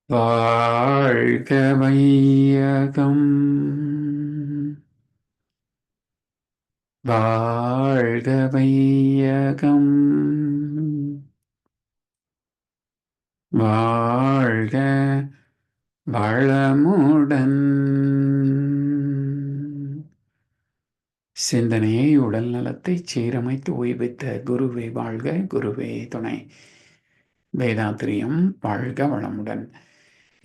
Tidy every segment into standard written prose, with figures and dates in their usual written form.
வாழ்க வையகம், வாழ்க வையகம், வாழ்க வளமுடன். சிந்தனையை உடல் நலத்தை சீரமைத்து ஓய்வித்த குருவே வாழ்க, குருவே துணை. வேதாத்திரியம் வாழ்க வளமுடன்.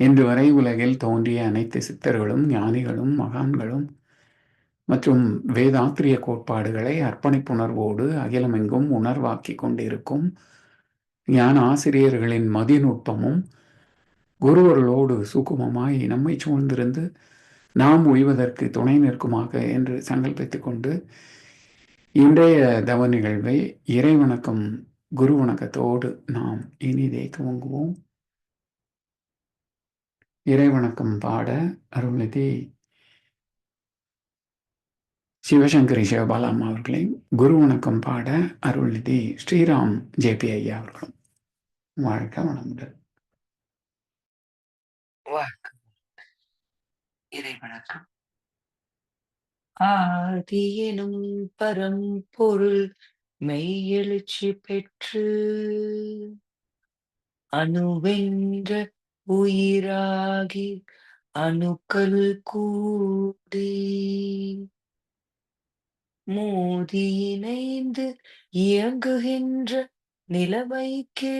இன்று வரை உலகில் தோன்றிய அனைத்து சித்தர்களும் ஞானிகளும் மகான்களும் மற்றும் வேதாத்திரிய கோட்பாடுகளை அர்ப்பணிப்புணர்வோடு அகிலமெங்கும் உணர்வாக்கி கொண்டிருக்கும் ஞான ஆசிரியர்களின் மதிநுட்பமும் குருவர்களோடு சுக்குமமாய் நம்மை சூழ்ந்திருந்து நாம் உய்வதற்கு துணை நிற்குமாக என்று சங்கல்பித்துக் கொண்டு இன்றைய தவ நிகழ்வை இறைவணக்கம் குரு வணக்கத்தோடு நாம் இனிதே துவங்குவோம். இறைவணக்கம் பாட அருள்நிதி சிவசங்கரி சிவபாலாமா அவர்களையும், குரு வணக்கம் பாட அருள்நிதி ஸ்ரீராம் ஜேபி ஐயா அவர்களும். வாழ்க வளமுடன். இறைவணக்கம். ஆதியெனும் பரம்பொருள் மெய்யெழுச்சி பெற்று அணுவென்ற உயிராகி அணுக்கள் கூடி மோதி இணைந்து இயங்குகின்ற நிலைமைக்கேற்ப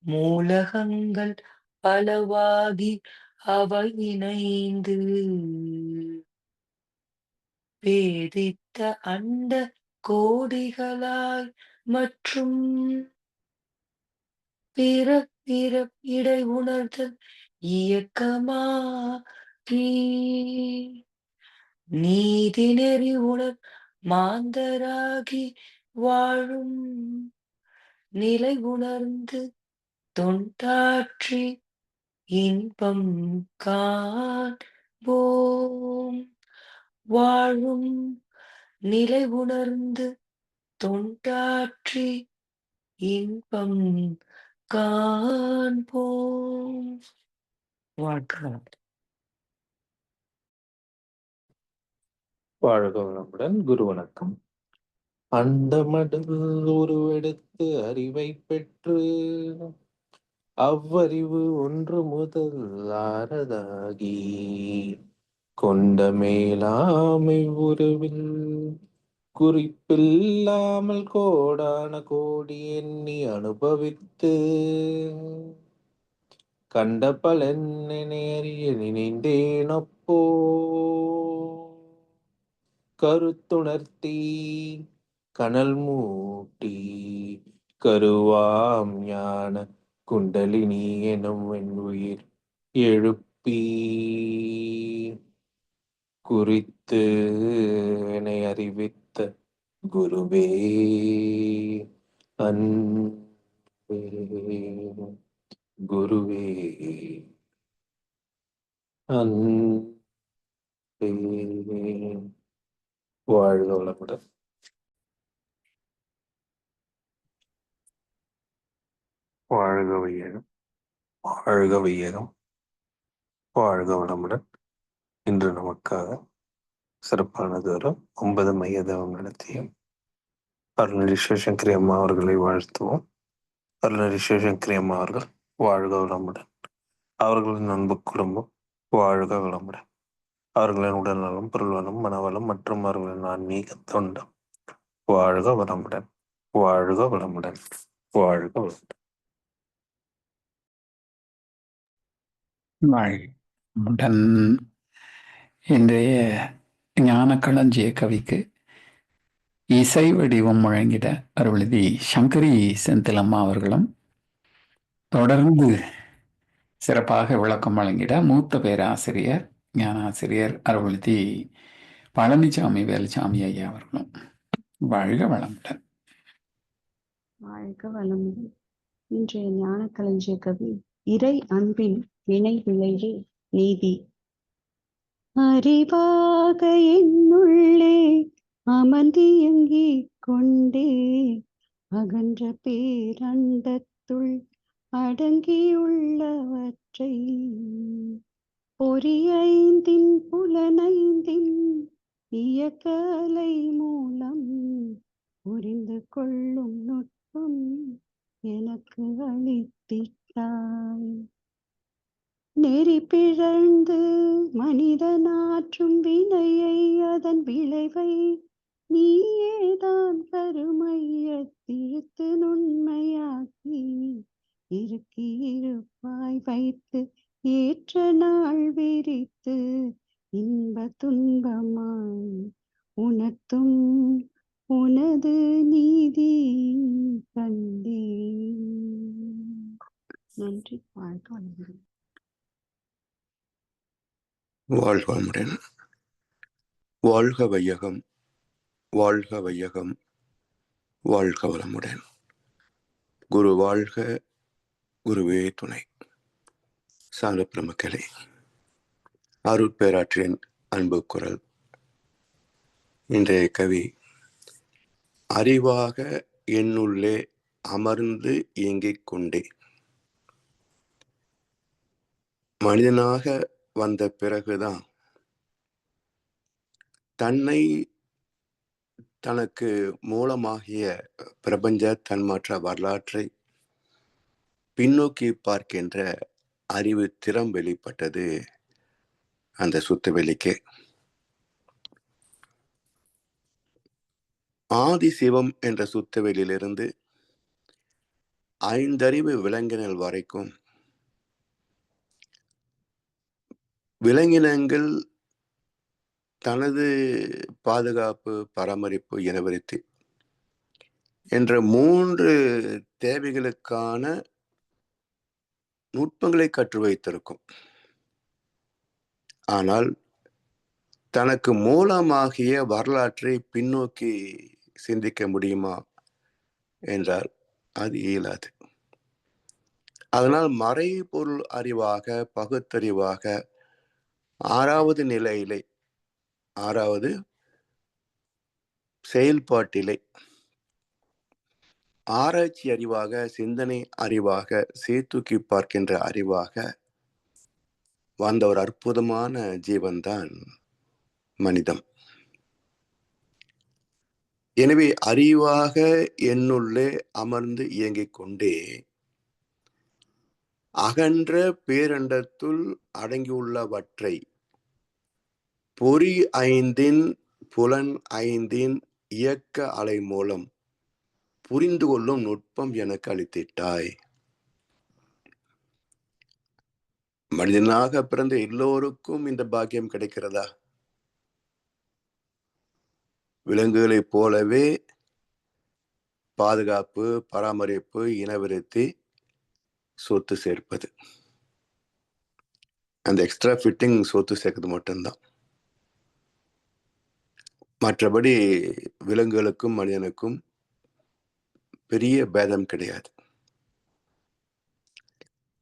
மூலகங்கள் பலவாகி அவை இணைந்து பேதித்த அண்ட கோடிகளாய் மற்றும் இடை உணர்தல் இயக்கமாகி நீதி நெறி உணர் மாந்தராகி வாழும் நிலை உணர்ந்து தொண்டாற்றி இன்பம் காண்போம். வாழும் நிலை உணர்ந்து தொண்டாற்றி இன்பம் காண்போம். வாழ்க்கை வாழ்க வளமுடன். குரு வணக்கம். அண்டமடல் உருவெடுத்து அறிவை பெற்று அவ்வறிவு ஒன்று முதல் ஆறதாகி கொண்ட மேலாமை உருவில் குறிப்பில்லாமல் கோடான கோடி எண்ணி அனுபவித்து கண்ட பலனை அறிய நினைந்தேனப்போ கருத்துணர்த்தி கனல் மூட்டி கருவாம் ஞான குண்டலினி எனும் என் உயிர் எழுப்பி குறித்து என்னை அறிவித்த குருவே அன்பே, குருவே அன்பே. வாழ்க வளமுடன். வாழ்க வையகம், வாழ்க வையகம், வாழ்க வளமுடன். இன்று நமக்காக சிறப்பானது ஒரு 9 மைய தவம் நடத்தியும் அருள்நிதி சிவசங்கரி அம்மா அவர்களை வாழ்த்துவோம். அருள்நிதி சிவசங்கரி அம்மா அவர்கள் வாழ்க வளமுடன். அவர்களின் அன்பு குடும்பம் வாழ்க வளமுடன். அவர்களின் உடல் நலம், பொருள் வளம், மனவளம் மற்றும் அவர்களின் ஆன்மீக தொண்டம் வாழ்க வளமுடன். வாழ்க வளமுடன். வாழ்க வளமுடன். வாழ்முடன். இன்றைய ஞான களஞ்சிய கவிக்கு இசை வடிவம் வழங்கிட அருள்நிதி சங்கரி செந்திலம்மா அவர்களும், தொடர்ந்து சிறப்பாக விளக்கம் வழங்கிட மூத்த பேராசிரியர் ஞானாசிரியர் அருள்நிதி பழனிசாமி வேலுசாமி ஐயா அவர்களும். வாழ்க வளமுடன். வாழ்க வளமுடன். இன்றைய ஞான களஞ்சிய கவி இறை அன்பின் வினை விளைவு நீதி. அறிவாக என்னுள்ளே அமர்ந்தியங்கிக் கொண்டே அகன்ற பேரண்டத்துள் அடங்கியுள்ளவற்றை பொறியைந்தின் புலனைந்தின் இயக்கலை மூலம் புரிந்து கொள்ளும் நுட்பம் எனக்கு அளித்திட்டாய். நெறி பிறழ்ந்து மனிதனாற்றும் வினையை அதன் விளைவை நீயேதான் கருமையத்திழுத்து நுண்மையாக்கி இறுக்கி இருப்பாய் வைத்து ஏற்ற நாள் விரித்து இன்ப துன்பமாய் உணர்த்தும் உனது நீதி கண்டேன். நன்றி. வாழ்க வளமுடன். வாழ்க வளமுடன். வாழ்க வையகம், வாழ்க வையகம், வாழ்க வளமுடன். குரு வாழ்க, குருவே துணை. சால பிரமக்களே, அருட்பேராற்றின் அன்பு குரல். இன்றைய கவி அறிவாக என்னுள்ளே அமர்ந்து இயங்கிக் கொண்டே. மனிதனாக வந்த பிறகுதான் தன்னை தனக்கு மூலமாகிய பிரபஞ்ச தன்மாற்ற வரலாற்றை பின்னோக்கி பார்க்கின்ற அறிவு திறம் வெளிப்பட்டது அந்த சுத்தவெளிக்கே. ஆதி சிவம் என்ற சுத்தவெளியிலிருந்து ஐந்தறிவு விலங்கினல் வரைக்கும் விலங்கினங்கள் தனது பாதுகாப்பு, பராமரிப்பு, இனவிருத்தி என்ற 3 தேவைகளுக்கான நுட்பங்களை கற்று வைத்திருக்கும். ஆனால் தனக்கு மூலமாகிய வரலாற்றை பின்னோக்கி சிந்திக்க முடியுமா என்றால் அது இயலாது. அதனால் மறைபொருள் அறிவாக, பகுத்தறிவாக 6வது நிலையிலே, 6வது செயல்பாட்டிலே ஆராய்ச்சி அறிவாக, சிந்தனை அறிவாக, சீர்தூக்கி பார்க்கின்ற அறிவாக வந்த ஒரு அற்புதமான ஜீவன்தான் மனிதம். எனவே அறிவாக என்னுள்ளே அமர்ந்து இயங்கிக் கொண்டே அகன்ற பேரண்டத்துள் அடங்கியுள்ளவற்றை பொறி 5இன் புலன் 5இன் இயக்க அலை மூலம் புரிந்து கொள்ளும் நுட்பம் எனக்கு அளித்திட்டாய். மனிதனாக பிறந்த எல்லோருக்கும் இந்த பாக்கியம் கிடைக்கிறதா? விலங்குகளைப் போலவே பாதுகாப்பு, பராமரிப்பு, இனவிருத்தி, சொத்து சேர்ப்பது, அந்த எக்ஸ்ட்ரா ஃபிட்டிங் சொத்து சேர்க்கிறது மட்டும்தான். மற்றபடி விலங்குகளுக்கும் மனிதனுக்கும் பெரிய பேதம் கிடையாது.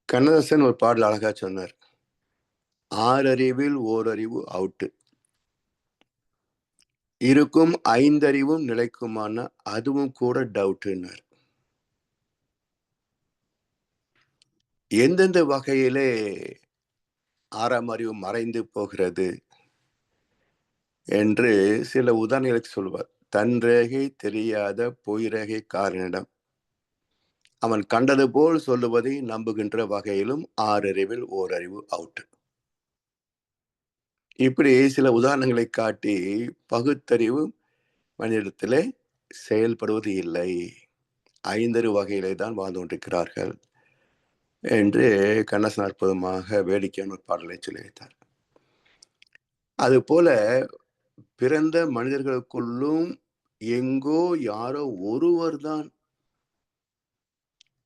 கண்ணதாசன் ஒரு பாடல் அழகா சொன்னார், 6 அறிவில் ஓரறிவு அவுட்டு, இருக்கும் 5 அறிவும் நிலைக்குமான அதுவும் கூட டவுட்டுன்னார். எந்தெந்த வகையிலே 6ஆம் அறிவு மறைந்து போகிறது என்று சில உதாரணங்களுக்கு சொல்வார். தன் ரேகை தெரியாத பொய் ரேகை காரனிடம் அவன் கண்டது போல் சொல்லுவதை நம்புகின்ற வகையிலும் 6 அறிவில் ஓரறிவு அவுட். இப்படி சில உதாரணங்களை காட்டி பகுத்தறிவு மனிதத்திலே செயல்படுவது இல்லை, 5 அறிவு வகையிலே தான் வாழ்ந்து கொண்டிருக்கிறார்கள் என்று கண்ணதாசன் அற்புதமாக வேடிக்கையான ஒரு பாடலை சொல்லி வைத்தார். அதுபோல பிறந்த மனிதர்களுக்குள்ளும் எங்கோ யாரோ ஒருவர் தான்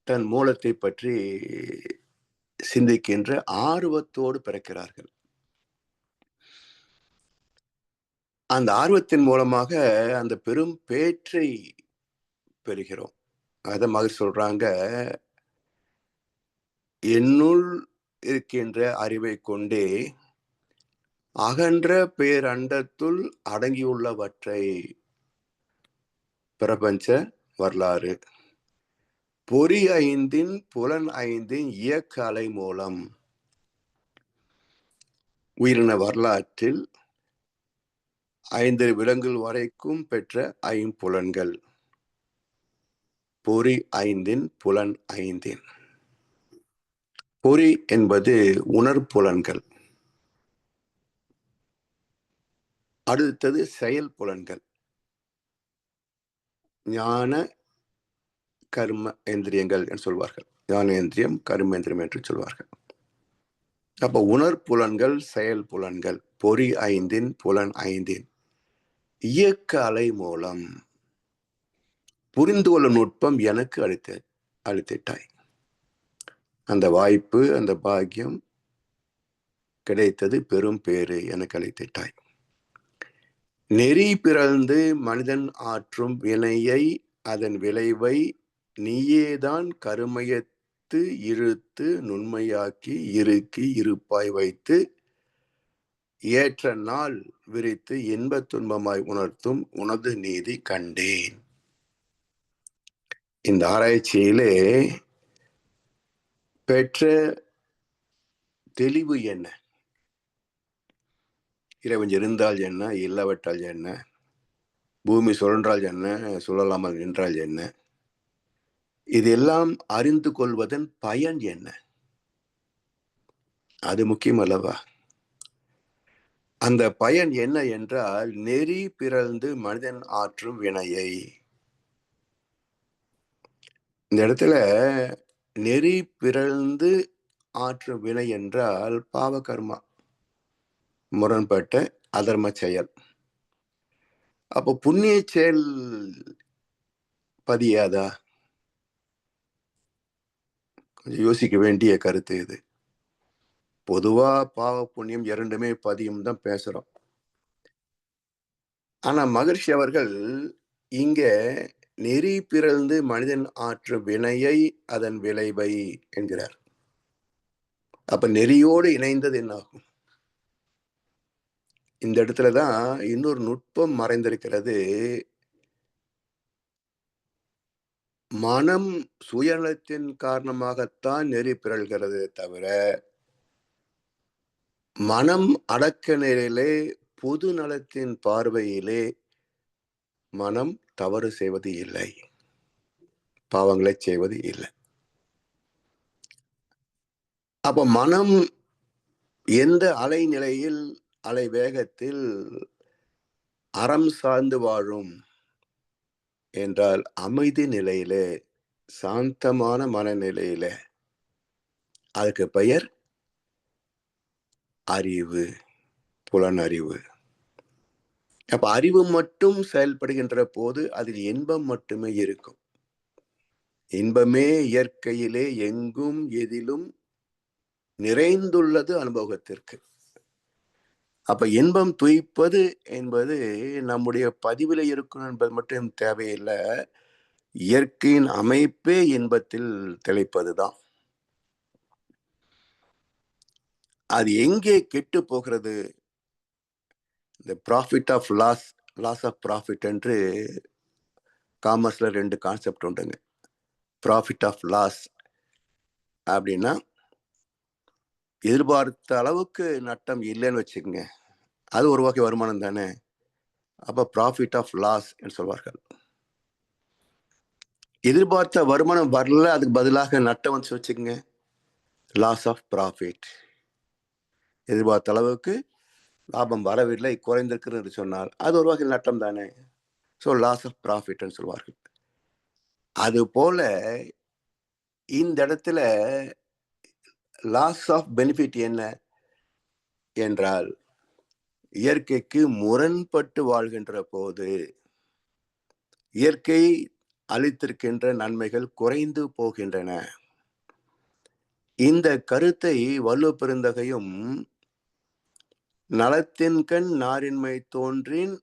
தன் மூலத்தை பற்றி சிந்திக்கின்ற ஆர்வத்தோடு பிறக்கிறார்கள். அந்த ஆர்வத்தின் மூலமாக அந்த பெரும் பேற்றை பெறுகிறோம். அத மகிழ் சொல்றாங்க, என்னுள் இருக்கின்ற அறிவை கொண்டே அகன்ற பேரண்டத்துள் அடங்கியுள்ளவற்றை, பிரபஞ்ச வரலாறு, பொறி ஐந்தின் புலன் ஐந்தின் இயக்க அலை மூலம் உயிரின வரலாற்றில் 5 விலங்குகள் வரைக்கும் பெற்ற ஐம்புலன்கள். பொறி ஐந்தின் புலன் ஐந்தின். பொறி என்பது உணர்புலன்கள். அடுத்தது செயல் புலன்கள். ஞான கர்ம இந்திரியங்கள் என்று சொல்வார்கள். ஞானேந்திரியம் கர்மேந்திரியம் என்று சொல்வார்கள். அப்ப உணர்புலன்கள், செயல் புலன்கள், பொறி ஐந்தின் புலன் ஐந்தின் இயக்க அலை மூலம் புரிந்து கொள்ளும் நுட்பம் எனக்கு அளித்திட்டாய். அந்த வாய்ப்பு, அந்த பாக்கியம் கிடைத்தது பெரும் பேறு எனக்கு அளித்திட்டாய். நெறி பிறழ்ந்து மனிதன் ஆற்றும் வினையை அதன் விளைவை நீயேதான் கருமையத்து இழுத்து நுண்மையாக்கி இறுக்கி இருப்பாய் வைத்து ஏற்ற நாள் விரித்து இன்பத் துன்பமாய் உணர்த்தும் உனது நீதி கண்டேன். இந்த ஆராய்ச்சியிலே பெற்ற தெளிவு என்ன? இறைவன் இருந்தால் என்ன, இல்லாவிட்டால் என்ன, பூமி சுழன்றால் என்ன, சுழலாமல் நின்றால் என்ன, இதெல்லாம் அறிந்து கொள்வதன் பயன் என்ன? அது முக்கியம் அல்லவா? அந்த பயன் என்ன என்றால், நெறி பிறழ்ந்து மனிதன் ஆற்றும் வினையை. இந்த இடத்துல நெறி பிறழ்ந்து ஆற்றும் வினை என்றால் பாவ கர்மா, முரண்பட்ட அதர்ம செயல். அப்போ புண்ணிய செயல் பதியாதா? கொஞ்சம் யோசிக்க வேண்டிய கருத்து இது. பொதுவா பாவ புண்ணியம் இரண்டுமே பதியும் தான் பேசுறோம். ஆனா மகர்ஷி அவர்கள் இங்க நெறி பிறழ்ந்து மனிதன் ஆற்றும் வினையை அதன் விளைவை என்கிறார். அப்ப நெறியோடு இணைந்தது என்ன ஆகும்? இந்த இடத்துலதான் இன்னொரு நுட்பம் மறைந்திருக்கிறது. மனம் சுயநலத்தின் காரணமாகத்தான் நெறி பிறழ்கிறது தவிர, மனம் அடக்க நிலையிலே பொது நலத்தின் பார்வையிலே மனம் தவறு செய்வது இல்லை, பாவங்களை செய்வது இல்லை. அப்ப மனம் எந்த அலைநிலையில், அலை வேகத்தில் அறம் சார்ந்து வாழும் என்றால் அமைதி நிலையிலே, சாந்தமான மனநிலையிலே. அதுக்கு பெயர் அறிவு, புலனறிவு. அப்ப அறிவு மட்டும் செயல்படுகின்ற போது அதில் இன்பம் மட்டுமே இருக்கும். இன்பமே இயற்கையிலே எங்கும் எதிலும் நிறைந்துள்ளது அனுபவத்திற்கு. அப்ப இன்பம் துய்ப்பது என்பது நம்முடைய பதிவில் இருக்கும் என்பது மட்டும் தேவையில்லை. இயற்கையின் அமைப்பே இன்பத்தில் திளைப்பதுதான். அது எங்கே கெட்டு போகிறது? இந்த profit of loss, loss of profit என்று காமர்ஸ்ல 2 கான்செப்ட் உண்டுங்க. ப்ராஃபிட் ஆஃப் லாஸ் அப்படின்னா எதிர்பார்த்த அளவுக்கு நட்டம் இல்லைன்னு வச்சுக்கோங்க, அது ஒரு வகை வருமானம் தானே. அப்ப ப்ராஃபிட் ஆஃப் லாஸ் என்று சொல்வார்கள். எதிர்பார்த்த வருமானம் வரல, அதுக்கு பதிலாக நட்டம் வந்து வச்சுக்கோங்க, லாஸ் ஆஃப் ப்ராஃபிட். எதிர்பார்த்த அளவுக்கு லாபம் வரவில்லை, குறைந்திருக்கிறது என்று சொன்னால் அது ஒரு வகை நட்டம் தானே. ஸோ லாஸ் ஆஃப் ப்ராஃபிட் என்று சொல்வார்கள். அது போல இந்த இடத்துல லாஸ் ஆஃப் பெனிஃபிட் என்ன என்றால், இயற்கைக்கு முரண்பட்டு வாழ்கின்ற போது இயற்கை அளித்திருக்கின்ற நன்மைகள் குறைந்து போகின்றன. இந்த கருத்தை வள்ளுவ பெருந்தகையும் நலத்தின் கண் நாரின்மை தோன்றின்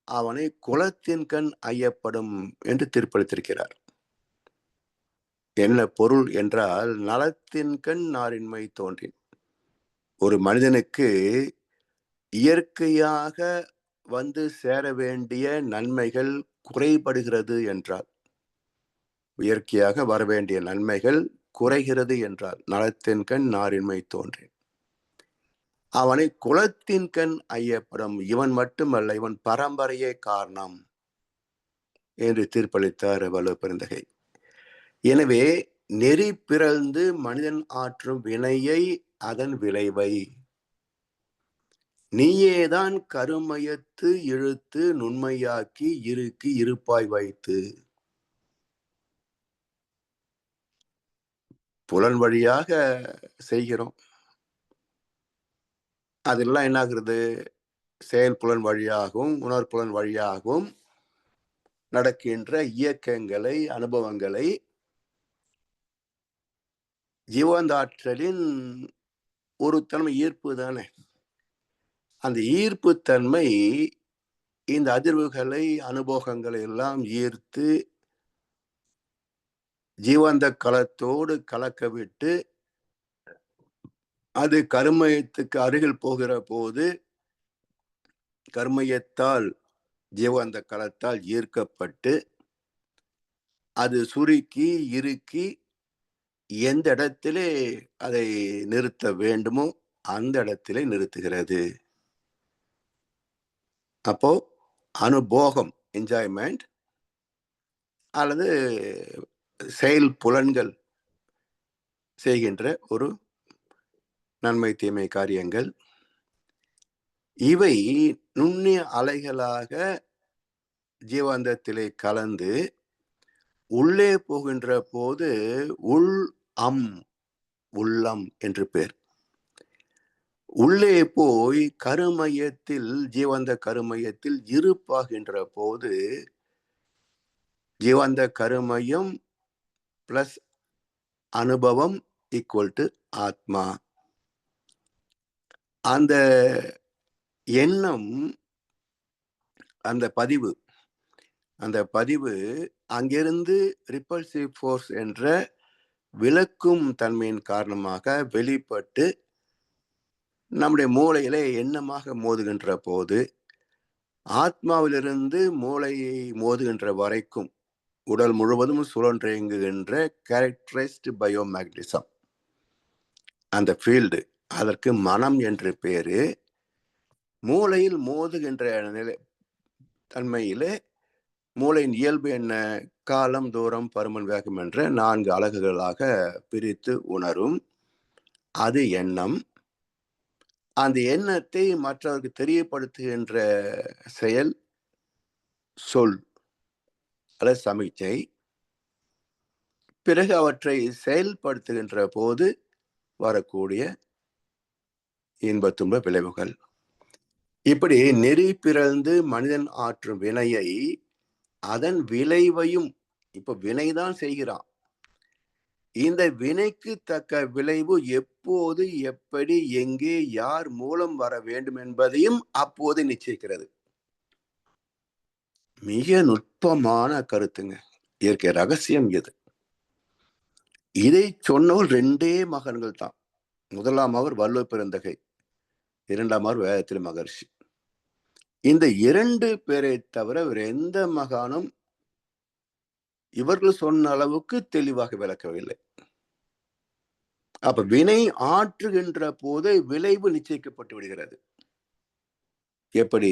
அவனை குலத்தின் கண் ஐயப்படும் என்று தீர்ப்பளித்திருக்கிறார். என்ன பொருள் என்றால், நலத்தின் கண் நாரின்மை தோன்றின். ஒரு மனிதனுக்கு இயற்கையாக வந்து சேர வேண்டிய நன்மைகள் குறைபடுகிறது என்றால், இயற்கையாக வரவேண்டிய நன்மைகள் குறைகிறது என்றால் நலத்தின் கண் நாரின்மை தோன்றேன். அவனை குலத்தின் கண் ஐயப்படும், இவன் மட்டுமல்ல இவன் பரம்பரையே காரணம் என்று தீர்ப்பளித்தார் வள்ளுவப்பெருந்தகை. எனவே நெறி பிறழ்ந்து மனிதன் ஆற்றும் வினையை அதன் விளைவை நீயேதான் கருமையத்து இழுத்து நுண்மையாக்கி இறுக்கி இருப்பாய் வைத்து. புலன் வழியாக செய்கிறோம், அதெல்லாம் என்ன ஆகுறது? செயல்புலன் வழியாகவும் உணர்புலன் வழியாகவும் நடக்கின்ற இயக்கங்களை, அனுபவங்களை ஜீவந்தாற்றலின் ஒரு தன்மை ஈர்ப்பு தானே. அந்த ஈர்ப்பு தன்மை இந்த அதிர்வுகளை, அனுபவங்களை எல்லாம் ஈர்த்து ஜீவந்த களத்தோடு கலக்க விட்டு அது கருமையத்துக்கு அருகில் போகிற போது கர்மயத்தால் ஜீவந்த களத்தால் ஈர்க்கப்பட்டு அது சுருக்கி இறுக்கி எந்த இடத்திலே அதை நிறுத்த வேண்டுமோ அந்த இடத்திலே நிறுத்துகிறது. அப்போ அனுபோகம், என்ஜாய்மெண்ட் அல்லது செயல் புலன்கள் செய்கின்ற ஒரு நன்மை தீமை காரியங்கள், இவை நுண்ணிய அலைகளாக ஜீவாந்தத்திலே கலந்து உள்ளே போகின்ற போது உள்ளம் என்று பேர். உள்ளே போய் கருமையத்தில், ஜீவந்த கருமையத்தில் இருப்பாகின்ற போது ஜீவந்த கருமையம் பிளஸ் அனுபவம் ஈக்குவல் டு ஆத்மா. அந்த எண்ணம், அந்த பதிவு அங்கிருந்து ரிப்பல்சிவ் ஃபோர்ஸ் என்ற விளக்கும் தன்மையின் காரணமாக வெளிப்பட்டு நம்முடைய மூளையிலே எண்ணமாக மோதுகின்ற போது, ஆத்மாவிலிருந்து மூளையை மோதுகின்ற வரைக்கும் உடல் முழுவதும் சுழன்றியங்குகின்ற கேரக்டரைஸ்டு பயோமேக்னடிசம், அந்த ஃபீல்டு, அதற்கு மனம் என்று பேரு. மூளையில் மோதுகின்ற நிலை தன்மையிலே மூளையின் இயல்பு என்ன? காலம், தூரம், பருமன், வேகம் என்ற 4 அலகுகளாக பிரித்து உணரும். அது எண்ணம். அந்த எண்ணத்தை மற்றவருக்கு தெரியப்படுத்துகின்ற செயல் சொல் அல்லது சமிக்ஞை. பிறகு அவற்றை செயல்படுத்துகின்ற போது வரக்கூடிய இன்ப துன்ப விளைவுகள். இப்படி நெறி பிறழ்ந்து மனிதன் ஆற்றும் வினையை அதன் விளைவையும், இப்ப வினைதான் செய்கிறான், இந்த வினைக்கு தக்க விளைவு எப்போது, எப்படி, எங்கே, யார் மூலம் வர வேண்டும் என்பதையும் அப்போது நிச்சயிக்கிறது. மிக நுட்பமான கருத்துங்க, இயற்கை ரகசியம் இது. இதை சொன்னவர் 2 மகன்கள் தான். முதலாம் அவர் வள்ளுவ பெருந்தகை, 2ஆம் அவர் வேதத்திரி மகர்ஷி. இந்த 2 பேரை தவிர வேறு எந்த மகானும் இவர்கள் சொன்ன அளவுக்கு தெளிவாக விளக்கவில்லை. அப்ப வினை ஆற்றுகின்ற போது விளைவு நிச்சயிக்கப்பட்டு விடுகிறது. எப்படி?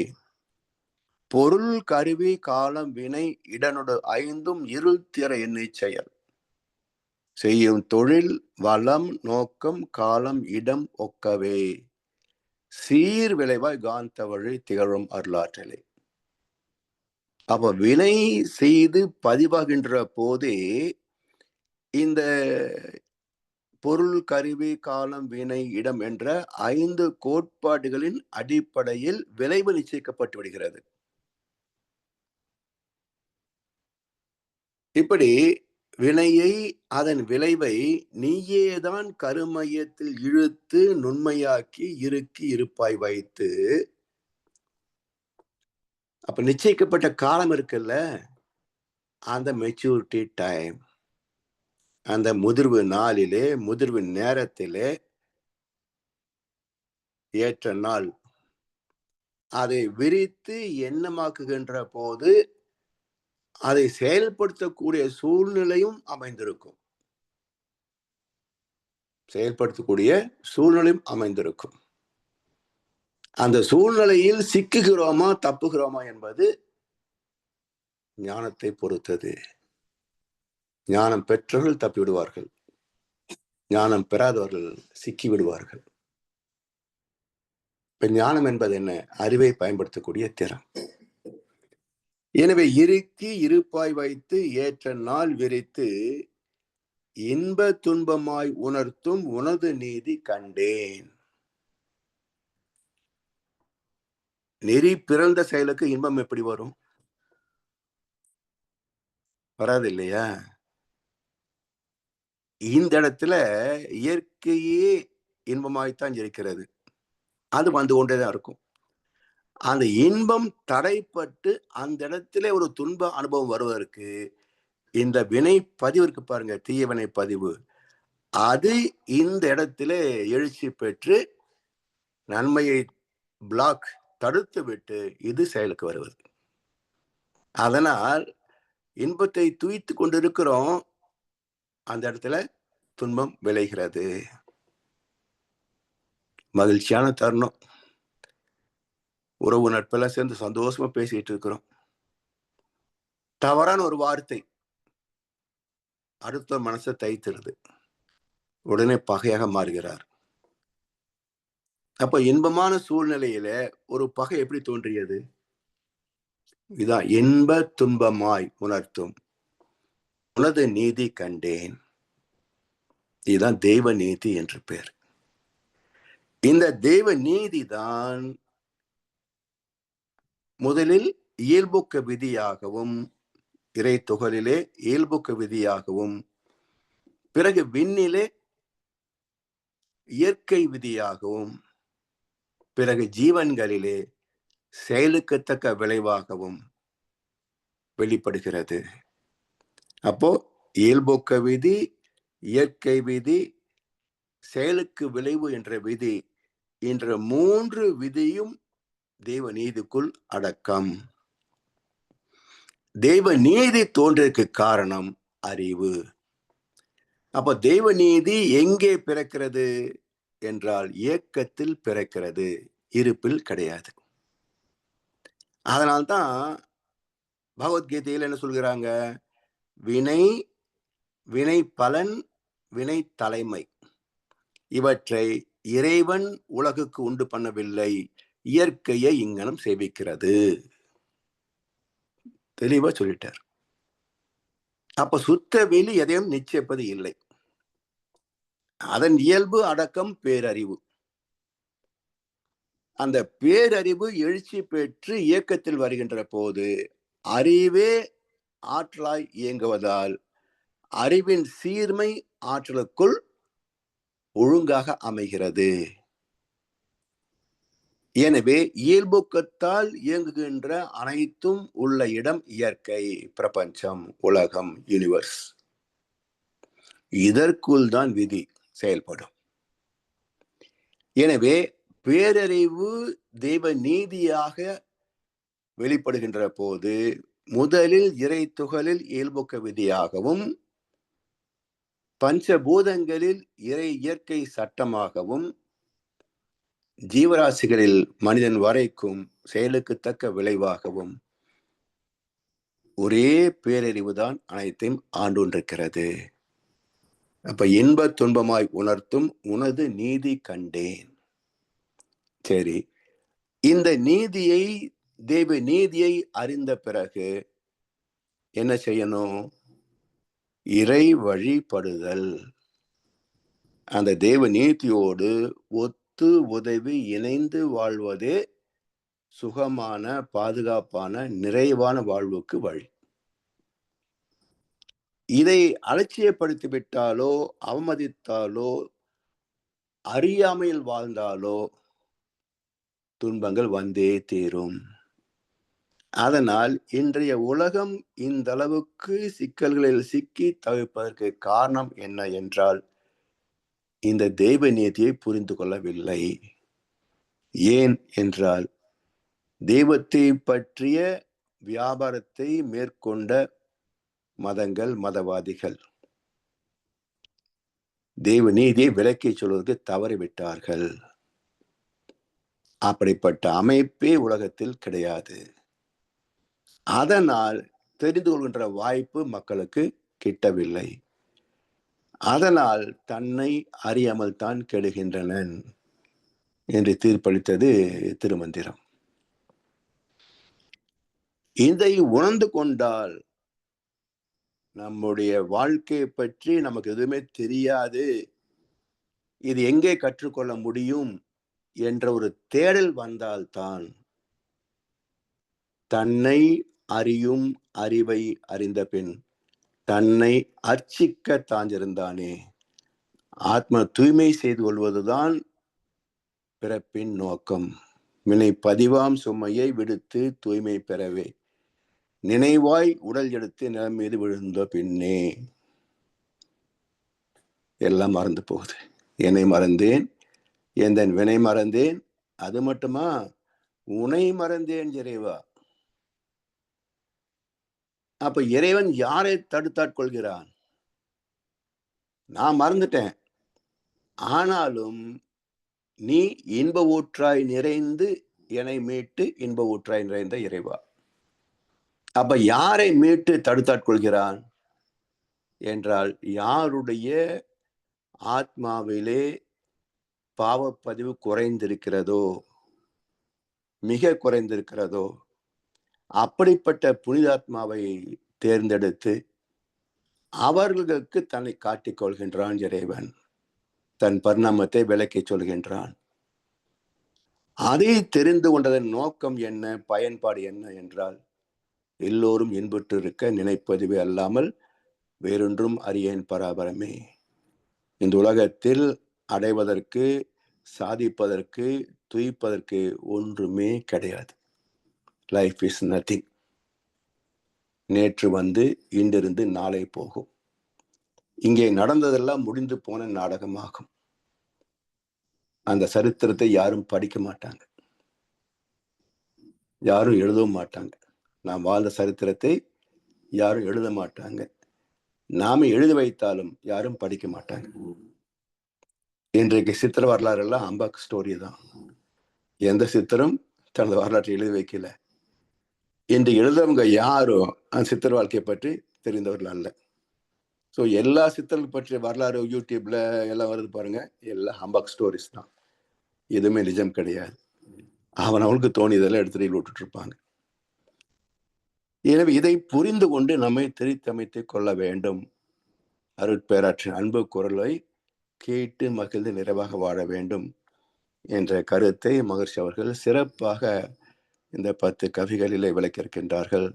பொருள், கருவி, காலம், வினை, இடனோடு 5ம் இருள் திற எண்ணி செயல். செய்யும் தொழில், வளம், நோக்கம், காலம், இடம் ஒக்கவே சீர் விளைவாய் காந்த வழி திகழும் அருளாற்றலே. அப்ப வினை செய்து பதிவாகின்ற போதே இந்த பொருள், கருவி, காலம், வினை, இடம் என்ற 5 கோட்பாடுகளின் அடிப்படையில் விளைவு நிச்சயிக்கப்பட்டு விடுகிறது. இப்படி வினையை, அதன் விளைவை நீயேதான் கருமையத்தில் இழுத்து நுண்மையாக்கி இறுக்கி இருப்பாய் வைத்து. அப்ப நிச்சயிக்கப்பட்ட காலம் இருக்குல்ல, அந்த மெச்சூரிட்டி டைம், அந்த முதிர்வு நாளிலே, முதிர்வு நேரத்திலே, ஏற்ற நாள், அதை விரித்து எண்ணமாக்குகின்ற போது அதை செயல்படுத்தக்கூடிய சூழ்நிலையும் அமைந்திருக்கும். அந்த சூழ்நிலையில் சிக்குகிறோமா தப்புகிறோமா என்பது ஞானத்தை பொறுத்தது. ஞானம் பெற்றவர்கள் தப்பி விடுவார்கள், ஞானம் பெறாதவர்கள் சிக்கி விடுவார்கள். இப்ப ஞானம் என்பது என்ன? அறிவை பயன்படுத்தக்கூடிய திறன். எனவே இறுக்கி இருப்பாய் வைத்து ஏற்ற நாள் விரித்து இன்ப துன்பமாய் உணர்த்தும் உனது நீதி கண்டேன். நெறி பிறந்த செயலுக்கு இன்பம் எப்படி வரும்? வராது இல்லையா? இந்த இடத்துல இயற்கையே இன்பமாய்த்தான் இருக்கிறது, அது வந்து கொண்டேதான் இருக்கும். அந்த இன்பம் தடைப்பட்டு அந்த இடத்துல ஒரு துன்ப அனுபவம் வருவதற்கு இந்த வினை பதிவு இருக்கு பாருங்க, தீய வினை பதிவு, அது இந்த இடத்துல எழுச்சி பெற்று நன்மையை பிளாக் தடுத்து விட்டு இது செயலுக்கு வருவது. அதனால் இன்பத்தை துய்த்து கொண்டிருக்கிறோம், அந்த இடத்துல துன்பம் விளைகிறது. மகிழ்ச்சியான தருணம், உறவு நட்பெல்லாம் சேர்ந்து சந்தோஷமா பேசிட்டு இருக்கிறோம். தவறான ஒரு வார்த்தை அடுத்த மனசை தைத்திருது, உடனே பகையாக மாறுகிறார். அப்ப இன்பமான சூழ்நிலையில ஒரு பகை எப்படி தோன்றியது? இதான் இன்ப துன்பமாய் உணர்த்தும் உனது நீதி கண்டேன். இதுதான் தெய்வ நீதி என்று பேர். இந்த தெய்வ நீதி தான் முதலில் இயல்புக்க விதியாகவும், இறை துகளிலே இயல்புக்க விதியாகவும், பிறகு விண்ணிலே இயற்கை விதியாகவும், பிறகு ஜீவன்களிலே செயலுக்கத்தக்க விளைவாகவும் வெளிப்படுகிறது. அப்போ இயல்புக்க விதி, இயற்கை விதி, செயலுக்கு விளைவு என்ற விதி என்ற 3 விதியும் தெய்வ நீதிக்குள் அடக்கம். தெய்வ நீதி தோன்றிற்கு காரணம் அறிவு. அப்ப தெய்வ நீதி எங்கே பிறக்கிறது என்றால் இயக்கத்தில் பிறக்கிறது, இருப்பில் கிடையாது. அதனால்தான் பகவத்கீதையில் என்ன சொல்கிறாங்க? வினை, வினை பலன், வினை தலைமை, இவற்றை இறைவன் உலகுக்கு உண்டு பண்ணவில்லை, இயற்கையை இங்கனம் சேவிக்கிறது. தெளிவா சொல்லிட்டார். அப்ப சுத்த வெளி எதையும் நிச்சயிப்பது இல்லை. அதன் இயல்பு அடக்கம் பேரறிவு. அந்த பேரறிவு எழுச்சி பெற்று இயக்கத்தில் வருகின்ற போது அறிவே ஆற்றலாய் இயங்குவதால் அறிவின் சீர்மை ஆற்றலுக்குள் ஒழுங்காக அமைகிறது. எனவே இயல்புக்கத்தால் இயங்குகின்ற அனைத்தும் உள்ள இடம் இயற்கை, பிரபஞ்சம், உலகம், யூனிவர்ஸ். இதற்குள் தான் விதி செயல்படும். எனவே பேரறிவு தெய்வ நீதியாக வெளிப்படுகின்ற போது முதலில் இறை துகளில் இயல்புக்க விதியாகவும், பஞ்சபூதங்களில் இறை இயற்கை சட்டமாகவும், ஜீவராசிகளில் மனிதன் வரைக்கும் செயலுக்கு தக்க விளைவாகவும் ஒரே பேரறிவு தான் அனைத்தையும் ஆண்டுண்டிருக்கிறது. அப்ப இன்ப துன்பமாய் உணர்த்தும் உனது நீதி கண்டேன். சரி, இந்த நீதியை, தெய்வ நீதியை அறிந்த பிறகு என்ன செய்யணும்? இறை வழிபடுதல். அந்த தெய்வ நீதியோடு ஒத்து உதவி இணைந்து வாழ்வதே சுகமான, பாதுகாப்பான, நிறைவான வாழ்வுக்கு வழி. இதை அலட்சியப்படுத்திவிட்டாலோ, அவமதித்தாலோ, அறியாமையில் வாழ்ந்தாலோ துன்பங்கள் வந்தே தீரும். அதனால் இன்றைய உலகம் இந்த அளவுக்கு சிக்கல்களில் சிக்கி தவிப்பதற்கு காரணம் என்ன என்றால் இந்த தெய்வ நீதியை புரிந்து கொள்ளவில்லை. ஏன் என்றால் தெய்வத்தை பற்றிய வியாபாரத்தை மேற்கொண்ட மதங்கள், மதவாதிகள் தெய்வ நீதியை விலக்கி சொல்வதற்கு தவறிவிட்டார்கள். அப்படிப்பட்ட அமைப்பே உலகத்தில் கிடையாது. அதனால் தெரிந்து கொள்கின்ற வாய்ப்பு மக்களுக்கு கிட்டவில்லை. அதனால் தன்னை அறியாமல் தான் கெடுகின்றனன் என்று தீர்ப்பளித்தது திருமந்திரம். இதை உணர்ந்து கொண்டால் நம்முடைய வாழ்க்கையை பற்றி நமக்கு எதுவுமே தெரியாது, இது எங்கே கற்றுக்கொள்ள முடியும் என்ற ஒரு தேடல் வந்தால்தான் தன்னை அறியும் அறிவை அறிந்த பின் தன்னை அர்ச்சிக்க தாஞ்சிருந்தானே, ஆத்ம தூய்மை செய்து கொள்வதுதான் பிறப்பின் நோக்கம். வினை பதிவாம் சுமையை விடுத்து தூய்மை பெறவே நினைவாய் உடல் எடுத்து நிலம் மீது விழுந்த பின்னே. எல்லாம் மறந்து போகுது. என்னை மறந்தேன், எந்த வினை மறந்தேன், அது மட்டுமா உனை மறந்தேன் இறைவா. அப்ப இறைவன் யாரை தடுத்தாட்கொள்கிறான்? நான் மறந்துட்டேன், ஆனாலும் நீ இன்ப ஊற்றாய் நிறைந்து என்னை மீட்டு இன்ப ஊற்றாய் நிறைந்த இறைவா. அப்ப யாரை மீட்டு தடுத்தாட்கொள்கிறான் என்றால், யாருடைய ஆத்மாவிலே பாவப்பதிவு குறைந்திருக்கிறதோ, மிக குறைந்திருக்கிறதோ, அப்படிப்பட்ட புனிதாத்மாவை தேர்ந்தெடுத்து அவர்களுக்கு தன்னை காட்டிக் கொள்கின்றான் இறைவன். தன் பரிணாமத்தை விளக்கி சொல்கின்றான். அதை தெரிந்து கொண்டதன் நோக்கம் என்ன, பயன்பாடு என்ன என்றால், எல்லோரும் இன்புற்று இருக்க நினைப்பதுவே அல்லாமல் வேறொன்றும் அறியேன் பராபரமே. இந்த உலகத்தில் அடைவதற்கு, சாதிப்பதற்கு, துய்ப்பதற்கு ஒன்றுமே கிடையாது. Life is nothing. நேற்று வந்து இன்றிருந்து நாளை போகும். இங்கே நடந்ததெல்லாம் முடிந்து போன நாடகமாகும். அந்த சரித்திரத்தை யாரும் படிக்க மாட்டாங்க, யாரும் எழுதவும் மாட்டாங்க. நாம் வாழ்ந்த சரித்திரத்தை யாரும் எழுத மாட்டாங்க. நாம எழுதி வைத்தாலும் யாரும் படிக்க மாட்டாங்க. இன்றைக்கு சித்திர வரலாறு எல்லாம் அம்பாக் ஸ்டோரி தான். எந்த சித்திரம் தனது வரலாற்றை எழுதி வைக்கல. இன்று எழுதுறவங்க யாரும் அந்த சித்திர வாழ்க்கையை பற்றி தெரிந்தவர்கள் அல்ல. ஸோ எல்லா சித்தர்கள் பற்றிய வரலாறு யூடியூப்ல எல்லாம் வருது பாருங்க, எல்லாம் ஹம்பாக் ஸ்டோரிஸ் தான். எதுவுமே நிஜம் கிடையாது. அவனுக்கு தோணியதெல்லாம் எடுத்துட்டு விட்டுட்டு இருப்பாங்க. எனவே இதை புரிந்து கொண்டு நம்மை திரித்தமைத்துக் கொள்ள வேண்டும். அருட்பேராற்றின் அன்பு குரலை கேட்டு மகிழ்ந்து நிறைவாக வாழ வேண்டும் என்ற கருத்தை மகர்ஷி அவர்கள் சிறப்பாக இந்த 10 கவிகளிலே விளக்கியிருக்கின்றார்கள்.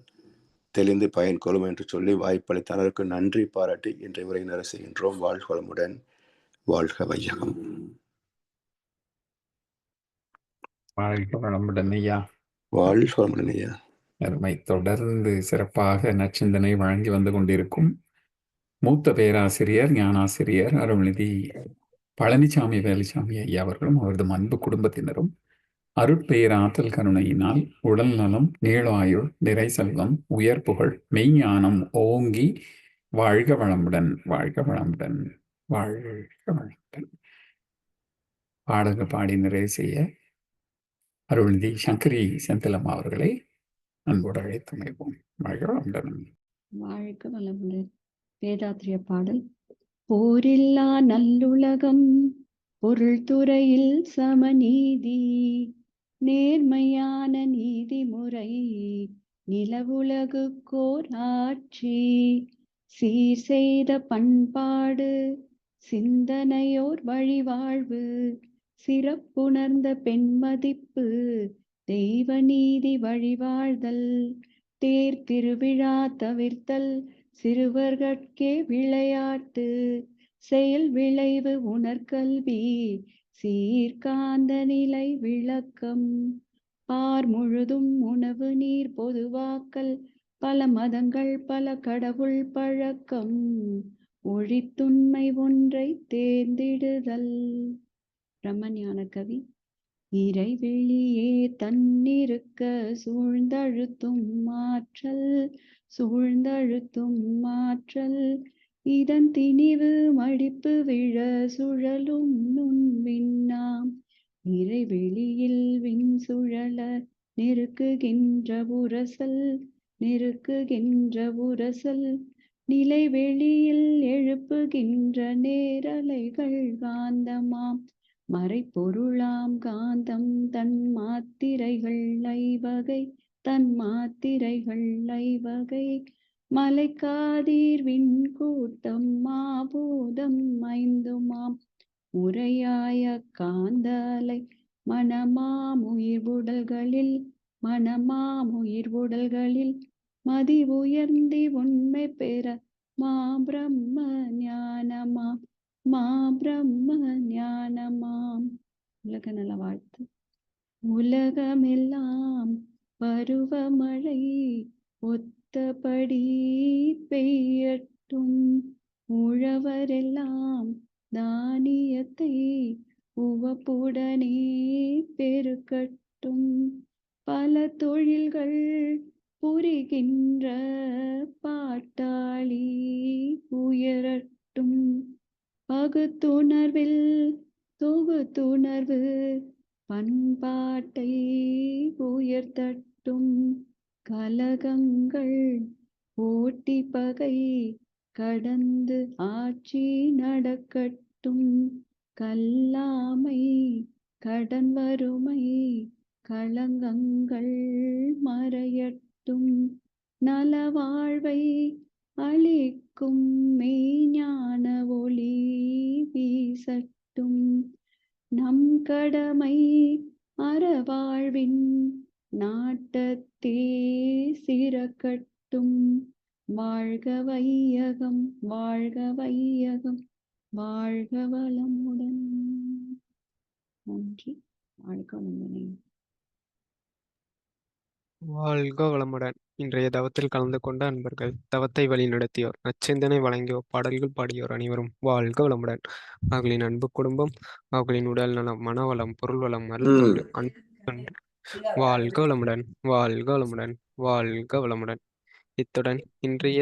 தெளிந்து பயன் கொள்ளும் என்று சொல்லி வாய்ப்பளித்தனருக்கு நன்றி பாராட்டி இன்றைய உரை நிறைவு செய்கின்றோம். வாழ்க வளமுடன், வாழ்க வையகம். வாழ்க வளமுடன் ஐயா. வாழ்க வளமுடன் ஐயா. அருமை. தொடர்ந்து சிறப்பாக நற்சிந்தனை வழங்கி வந்து கொண்டிருக்கும் மூத்த பேராசிரியர் ஞானாசிரியர் அருள்நிதி பழனிசாமி வேலுசாமி ஐயா அவர்களும் அவரது அன்பு குடும்பத்தினரும் அருட்பேராற்றல் கருணையினால் உடல் நலம், நீளாயுள், நிறை செல்வம், உயர் புகழ், மெய்ஞானம் ஓங்கி வாழ்க வளமுடன், வாழ்க வளமுடன், வாழ்க வளமுடன். பாடக பாடி நிறைவு செய்ய அருள்நிதி சங்கரி செந்திலம் அவர்களை அன்போடு அழைத்துமைப்போம். வாழ்க வளமுடன். வாழ்க வளமுடன். வேதாத்திரிய பாடல். போரில்லா நல்லுலகம், பொருள் துறையில் சமநீதி, நேர்மையான நீதிமுறை, நிலவுலகுக்கோர் ஆட்சி, சீர் செய்த பண்பாடு, சிந்தனையோர் வழிவாழ்வு, சிறப்புணர்ந்த பெண்மதிப்பு, தெய்வ நீதி வழிவாழ்தல், தேர் திருவிழா தவிர்த்தல், சிறுவர்கட்கே விளையாட்டு, செயல் விளைவு உணர்கல்வி, சீர்காந்த நிலை விளக்கம், பார் முழுதும் உணவு நீர் பொதுவாக்கல், பல மதங்கள் பல கடவுள் பழக்கம், ஒழித்துண்மை ஒன்றை தேர்ந்திடுதல். பிரம்மஞான கவி. இறைவெளியே தன்னிருக்க சூழ்ந்தழுத்தும் ஆற்றல் இதன் திணிவு மடிப்பு விழ சுழலும் நுண்விண்ணாம் இறைவெளியில் விண் சுழல நெருக்குகின்ற உரசல் நிலைவெளியில் எழுப்புகின்ற நேரலைகள் காந்தமாம் மறைப்பொருளாம் காந்தம் தன் மாத்திரைகள் ஐவகை மலைக்காதீர் விண்கூட்டம் மாபூதம் ஐந்துமாம் உரையாய காந்தலை மனமாம் உயிர்வுடல்களில் மதி உயர்ந்தி உண்மை பெற மாபிரம்ம ஞானமாம். உலக நல வாழ்த்து. உலகமெல்லாம் பருவமழை ஒத்தபடி பெய்யட்டும், உழவரெல்லாம் தானியத்தை உவப்புடனே பெருக்கட்டும், பல தொழில்கள் புரிகின்ற பாட்டாளி உயரட்டும், பகுத்துணர்வில் தொகுத்துணர்வு பண்பாட்டை உயர்த்தட்டும், கலகங்கள் போட்டி பகை கடந்து ஆட்சி நடக்கட்டும், கல்லாமை கடன் வறுமை களங்கங்கள் மறையட்டும், நலவாழ்வை அளிக்கும் மெய்ஞான ஒளி வீசட்டும், நம் கடமை அறவாழ்வின் நாட்டத்தே சிறக்கட்டும், வாழ்க வையகம் வாழ்க வளமுடன். நன்றி. வாழ்க வளமுடன். வாழ்க வளமுடன். இன்றைய தவத்தில் கலந்து கொண்ட அன்பர்கள், தவத்தை வழிநடத்தியோர், நச்சிந்தனை வழங்கியோர், பாடல்கள் பாடியோர் அனைவரும் வாழ்க வளமுடன். அவர்களின் அன்பு குடும்பம், அவர்களின் உடல் நலம், மனவளம், பொருள் வளம், அருள் அன்று வாழ்க வளமுடன், வாழ்க வளமுடன், வாழ்க வளமுடன். இத்துடன் இன்றைய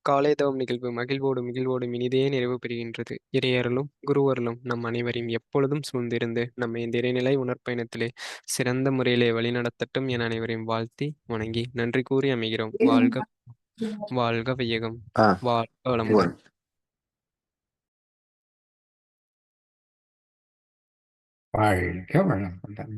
காலை தவம் நிகழ்வு மகிழ்வோடும் இனிதே நிறைவு பெறுகின்றது. இறையருளும் குருவருளும் நம் அனைவரையும் எப்பொழுதும் சூழ்ந்திருந்து நம்மை இந்த இறைநிலை உணர்பயணத்திலே சிறந்த முறையிலே வழிநடத்தட்டும் என அனைவரையும் வாழ்த்தி வணங்கி நன்றி கூறி அமைகிறோம். வாழ்க வையகம், வாழ்க வளமுடன். வாழ்க வளமுடன்.